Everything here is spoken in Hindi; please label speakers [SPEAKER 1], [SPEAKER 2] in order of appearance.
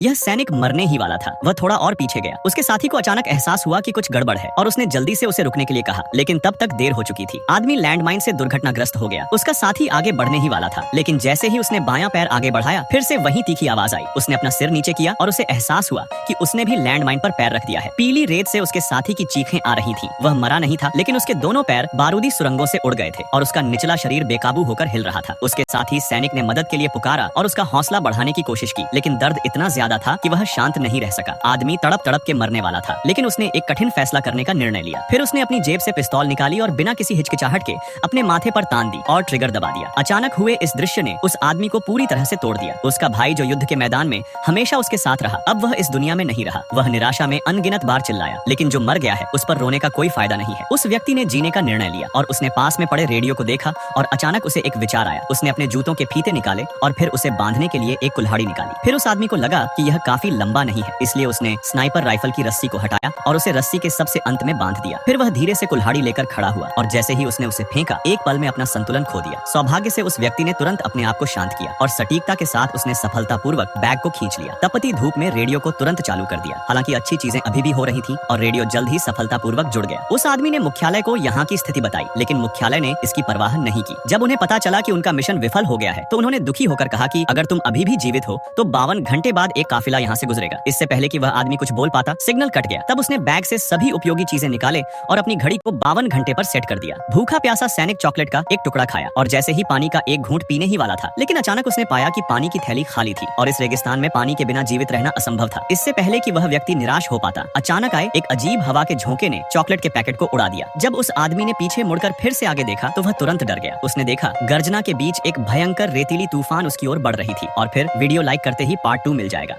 [SPEAKER 1] यह सैनिक मरने ही वाला था। वह थोड़ा और पीछे गया। उसके साथी को अचानक एहसास हुआ कि कुछ गड़बड़ है और उसने जल्दी से उसे रुकने के लिए कहा, लेकिन तब तक देर हो चुकी थी। आदमी लैंडमाइन से दुर्घटनाग्रस्त हो गया। उसका साथी आगे बढ़ने ही वाला था, लेकिन जैसे ही उसने बायां पैर आगे बढ़ाया, फिर से वही तीखी आवाज आई। उसने अपना सिर नीचे किया और उसे एहसास हुआ कि उसने भी लैंडमाइन पर पैर रख दिया है। पीली रेत से उसके साथी की चीखें आ रही थीं। वह मरा नहीं था, लेकिन उसके दोनों पैर बारूदी सुरंगों से उड़ गए थे और उसका निचला शरीर बेकाबू होकर हिल रहा था। उसके साथी सैनिक ने मदद के लिए पुकारा और उसका हौसला बढ़ाने की कोशिश की, लेकिन दर्द इतना ज्यादा था कि वह शांत नहीं रह सका। आदमी तड़प तड़प के मरने वाला था, लेकिन उसने एक कठिन फैसला करने का निर्णय लिया। फिर उसने अपनी जेब से पिस्तौल निकाली और बिना किसी हिचकिचाहट के अपने माथे पर तान दी और ट्रिगर दबा दिया। अचानक हुए इस दृश्य ने उस आदमी को पूरी तरह से तोड़ दिया। उसका भाई जो युद्ध के मैदान में हमेशा उसके साथ रहा, अब वह इस दुनिया में नहीं रहा। वह निराशा में अनगिनत बार चिल्लाया, लेकिन जो मर गया है उस पर रोने का कोई फायदा नहीं है। उस व्यक्ति ने जीने का निर्णय लिया और उसने पास में पड़े रेडियो को देखा और अचानक उसे एक विचार आया। उसने अपने जूतों के फीते निकाले और फिर उसे बांधने के लिए एक कुल्हाड़ी निकाली। फिर उस आदमी को लगा कि यह काफी लंबा नहीं है, इसलिए उसने स्नाइपर राइफल की रस्सी को हटाया और उसे रस्सी के सबसे अंत में बांध दिया। फिर वह धीरे से कुल्हाड़ी लेकर खड़ा हुआ और जैसे ही उसने उसे फेंका, एक पल में अपना संतुलन खो दिया। सौभाग्य से उस व्यक्ति ने तुरंत अपने आप को शांत किया और सटीकता के साथ उसने सफलतापूर्वक बैग को खींच लिया। तपती धूप में रेडियो को तुरंत चालू कर दिया। हालांकि अच्छी चीजें अभी भी हो रही थी और रेडियो जल्द ही सफलतापूर्वक जुड़ गया। उस आदमी ने मुख्यालय को यहाँ की स्थिति बताई, लेकिन मुख्यालय ने इसकी परवाह नहीं की। जब उन्हें पता चला कि उनका मिशन विफल हो गया है, तो उन्होंने दुखी होकर कहा कि अगर तुम अभी भी जीवित हो तो 52 घंटे बाद एक काफिला यहाँ से गुजरेगा। इससे पहले कि वह आदमी कुछ बोल पाता, सिग्नल कट गया। तब उसने बैग से सभी उपयोगी चीजें निकाले और अपनी घड़ी को 52 घंटे पर सेट कर दिया। भूखा प्यासा सैनिक चॉकलेट का एक टुकड़ा खाया और जैसे ही पानी का एक घूंट पीने ही वाला था, लेकिन अचानक उसने पाया कि पानी की थैली खाली थी और इस रेगिस्तान में पानी के बिना जीवित रहना असंभव था। इससे पहले कि वह व्यक्ति निराश हो पाता, अचानक आए एक अजीब हवा के झोंके ने चॉकलेट के पैकेट को उड़ा दिया। जब उस आदमी ने पीछे मुड़कर फिर से आगे देखा तो वह तुरंत डर गया। उसने देखा गर्जना के बीच एक भयंकर रेतीली तूफान उसकी ओर बढ़ रही थी। और फिर वीडियो लाइक करते ही पार्ट 2 मिल जाएगा।